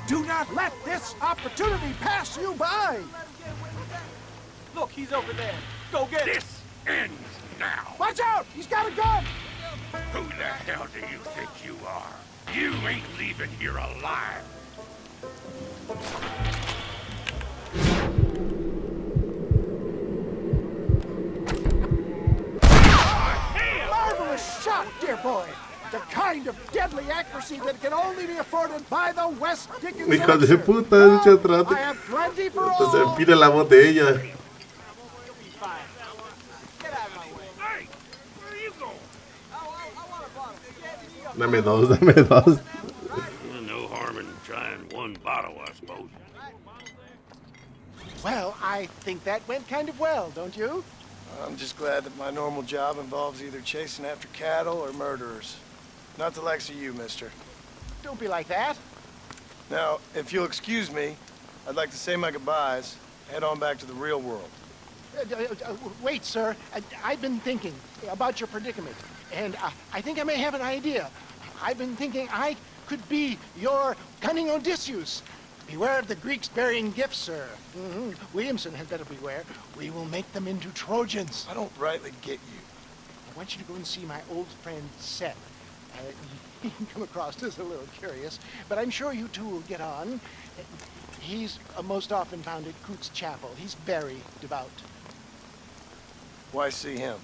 Do not let this opportunity pass you by. Look, he's over there. Go get him. This ends now. Watch out! He's got a gun! Who the hell do you think you are? You ain't leaving here alive. Marvelous shot, dear boy. The kind of deadly accuracy that can only be afforded by the West Dickens. Hijo de puta, mucho trato. I have plenty for Entonces all. empina la botella. Hey, where are you going? Dame dos, dame dos. No harm in trying one bottle, I suppose. Well, I think that went kind of well, don't you? I'm just glad that my normal job involves either chasing after cattle or murderers. Not the likes of you, mister. Don't be like that. Now, if you'll excuse me, I'd like to say my goodbyes, head on back to the real world. Wait, sir. I've been thinking about your predicament, and I think I may have an idea. I've been thinking I could be your cunning Odysseus. Beware of the Greeks burying gifts, sir. Williamson had better beware. We will make them into Trojans. I don't rightly get you. I want you to go and see my old friend Seth. He can come across as a little curious, but I'm sure you two will get on. He's most often found at Coot's Chapel. He's very devout. Why see him?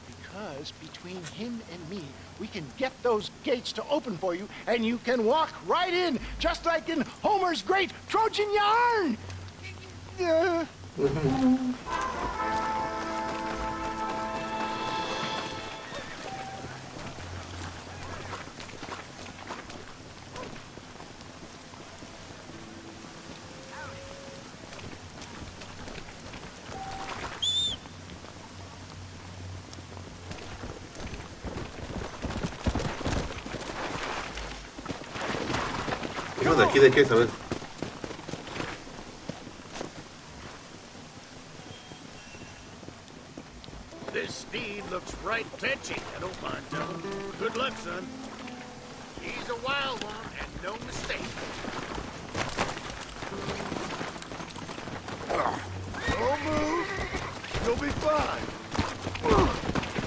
Because between him and me, we can get those gates to open for you, and you can walk right in, just like in Homer's great Trojan yarn! ¿De aquí de qué, sabes? This steed looks right tetchy, I don't mind telling. Good luck, son. He's a wild one, and no mistake. Don't move. You'll be fine.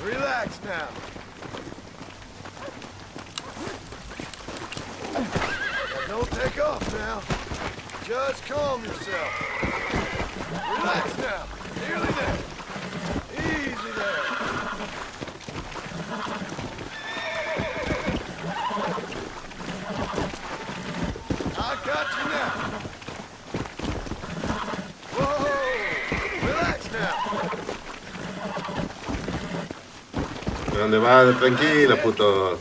Relax now. Don't take off now. Just calm yourself. Relax now. Nearly there. Easy there. I got you now. Whoa! Relax now. ¿Dónde va? Tranquila, puto.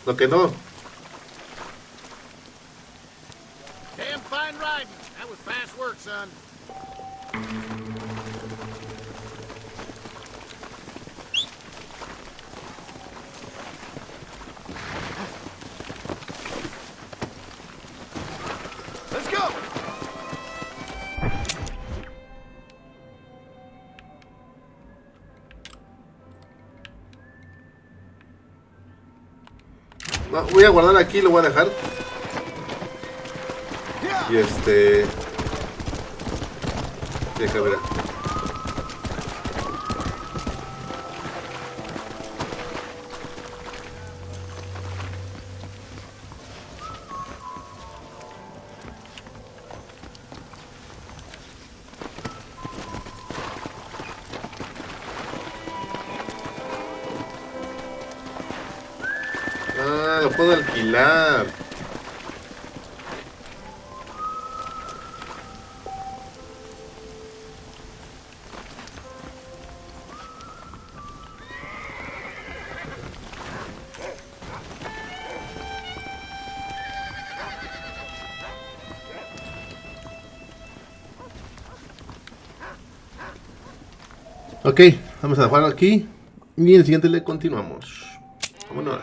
Lo que no. Damn fine riding. That was fast work, son. Let's go. No, voy a guardar aquí, lo voy a dejar. Y deja ver. Ah, lo puedo alquilar. Ok, vamos a dejarlo aquí y en el siguiente le continuamos. Vámonos.